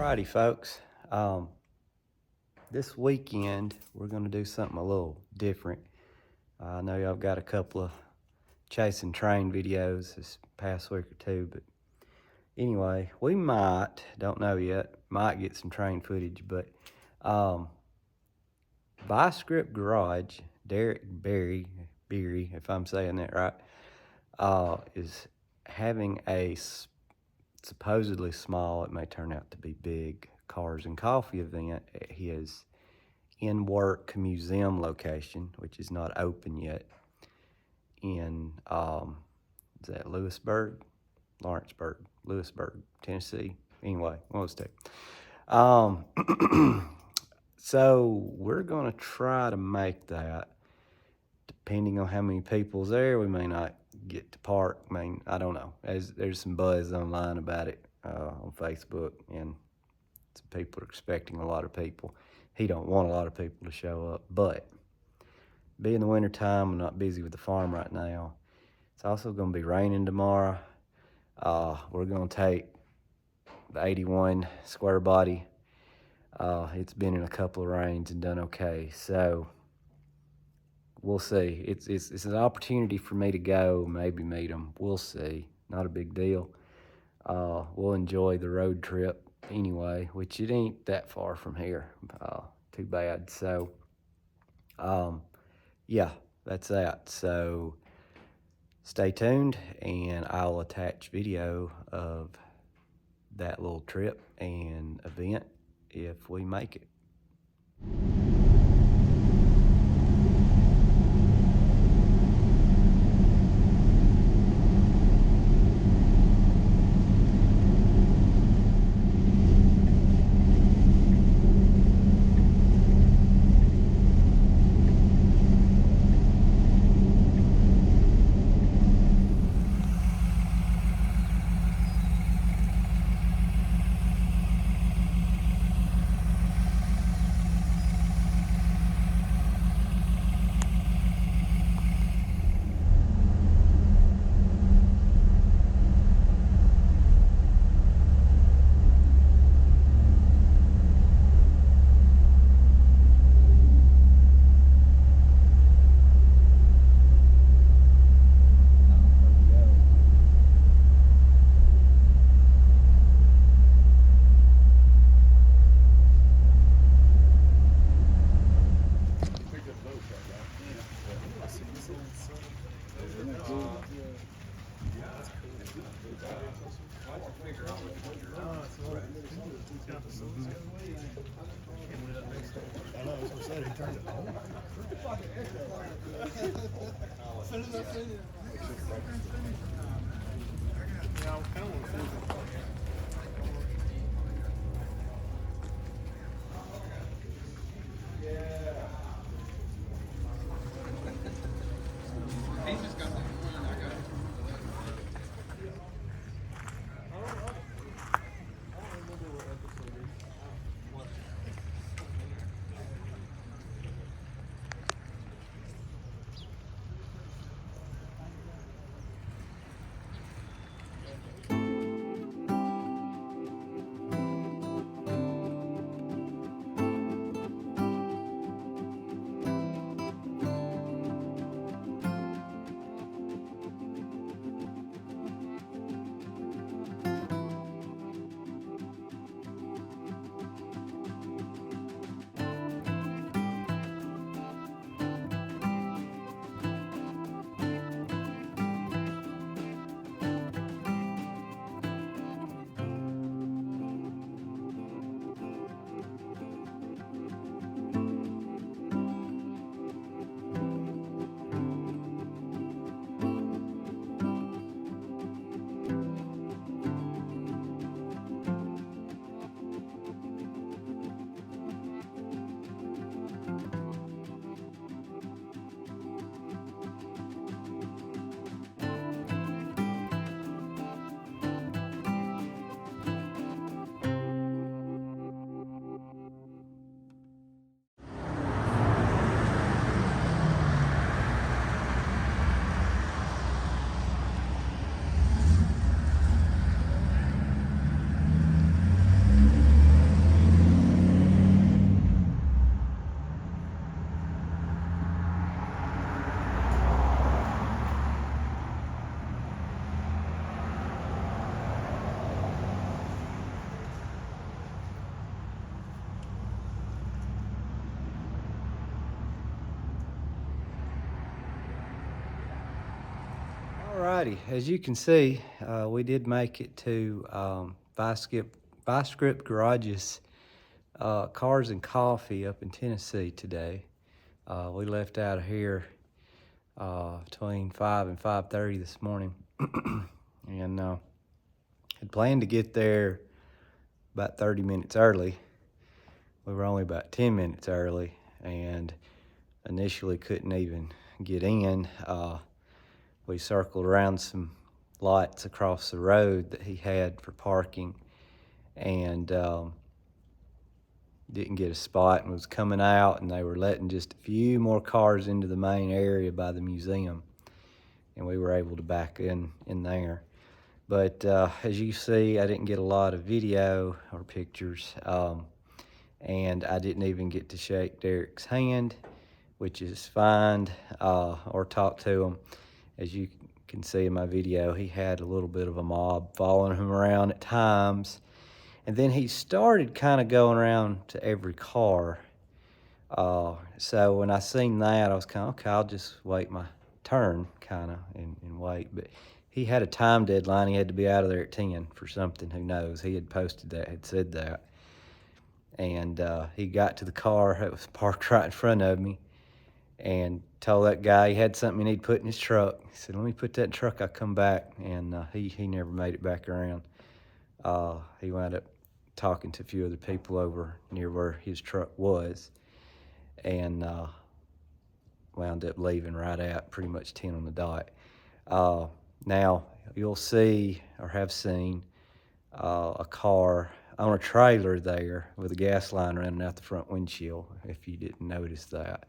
Alrighty, folks. This weekend we're gonna do something a little different. I know y'all got a couple of chasing train videos this past week or two, but anyway, we don't know yet, might get some train footage, but Script Garage, Derek Beery, if I'm saying that right, is having a supposedly small, it may turn out to be big, cars and coffee event at his in-work museum location, which is not open yet, in is that Lawrenceburg, Tennessee. Anyway, one of those two. So we're gonna try to make that. Depending on how many people's there, we may not get to park. I mean, I don't know. There's some buzz online about it on Facebook, and some people are expecting a lot of people. He don't want a lot of people to show up, but being the winter time, I'm not busy with the farm right now. It's also going to be raining tomorrow. We're going to take the 81 square body. It's been in a couple of rains and done okay, so we'll see. It's an opportunity for me to go, maybe meet them. We'll see. Not a big deal. We'll enjoy the road trip anyway, which it ain't that far from here. Too bad. So, yeah, that's that. So stay tuned, and I'll attach video of that little trip and event if we make it. Alrighty, as you can see, we did make it to Viscript Garage's Cars and Coffee up in Tennessee today. We left out of here between 5 and 5:30 this morning, and had planned to get there about 30 minutes early. We were only about 10 minutes early, and initially couldn't even get in. We circled around some lots across the road that he had for parking, and didn't get a spot, and was coming out, and they were letting just a few more cars into the main area by the museum, and we were able to back in there. But as you see, I didn't get a lot of video or pictures, and I didn't even get to shake Derek's hand, which is fine, or talk to him. As you can see in my video, he had a little bit of a mob following him around at times. And then he started kind of going around to every car. So when I seen that, I was kind of, okay, I'll just wait my turn kind of and wait. But he had a time deadline. He had to be out of there at 10 for something, who knows. He had posted that, had said that. And he got to the car that was parked right in front of me, and told that guy he had something he needed put in his truck. He said, let me put that in the truck, I'll come back. And he never made it back around. He wound up talking to a few other people over near where his truck was, and wound up leaving right at pretty much 10 on the dot. Now, you'll see, or have seen, a car on a trailer there with a gas line running out the front windshield, if you didn't notice that.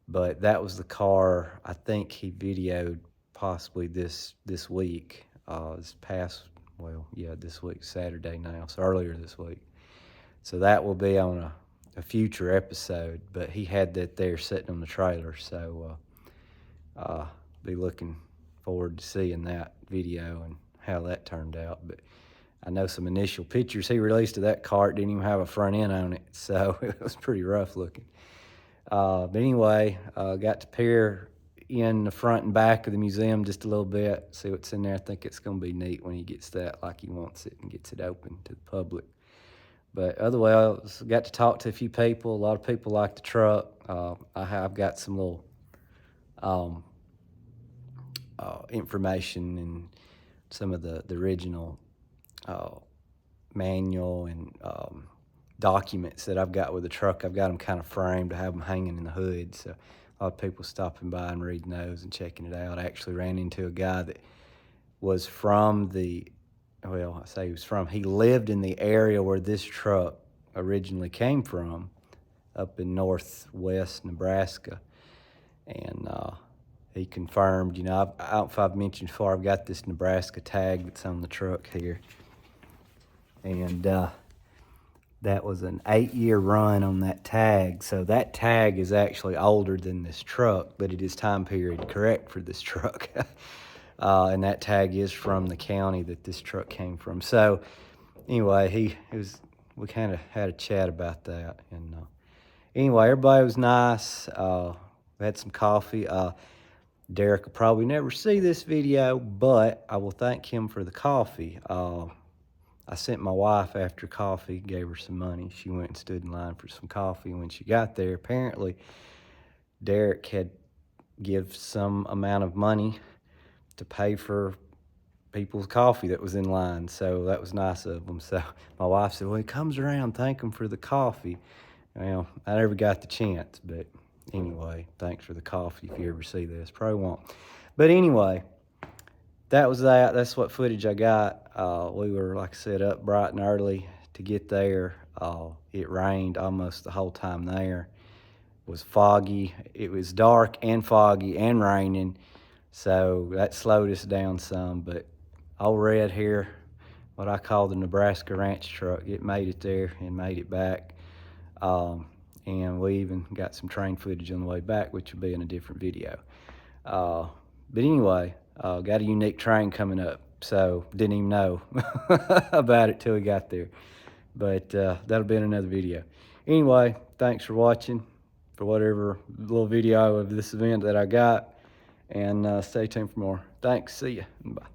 But that was the car I think he videoed possibly this week, this week, Saturday now, so earlier this week. So that will be on a future episode, but he had that there sitting on the trailer, so be looking forward to seeing that video and how that turned out. But I know some initial pictures he released of that car didn't even have a front end on it, so it was pretty rough looking. But anyway, got to peer in the front and back of the museum just a little bit, see what's in there. I think it's going to be neat when he gets that like he wants it and gets it open to the public. But otherwise, got to talk to a few people. A lot of people like the truck. I've got some little information and some of the original manual and documents that I've got with the truck. I've got them kind of framed to have them hanging in the hood. So a lot of people stopping by and reading those and checking it out. I actually ran into a guy that was from he lived in the area where this truck originally came from, up in northwest Nebraska. And he confirmed, I don't know if I've mentioned before, I've got this Nebraska tag that's on the truck here. And that was an 8-year run on that tag. So that tag is actually older than this truck, but it is time period correct for this truck. And that tag is from the county that this truck came from. So anyway, we kind of had a chat about that. And anyway, everybody was nice. We had some coffee. Derek will probably never see this video, but I will thank him for the coffee. I sent my wife after coffee, gave her some money. She went and stood in line for some coffee. When she got there, apparently Derek had give some amount of money to pay for people's coffee that was in line. So that was nice of him. So my wife said, well, he comes around, thank him for the coffee. Well, I never got the chance, but anyway, thanks for the coffee if you ever see this. Probably won't. But anyway, that was that. That's what footage I got. We were, like I said, up bright and early to get there. It rained almost the whole time there. It was foggy. It was dark and foggy and raining, so that slowed us down some. But old Red here, what I call the Nebraska ranch truck, it made it there and made it back. And we even got some train footage on the way back, which will be in a different video. But anyway, got a unique train coming up, so didn't even know about it till we got there. But that'll be in another video. Anyway, thanks for watching, for whatever little video of this event that I got. and stay tuned for more. Thanks. See ya. Bye.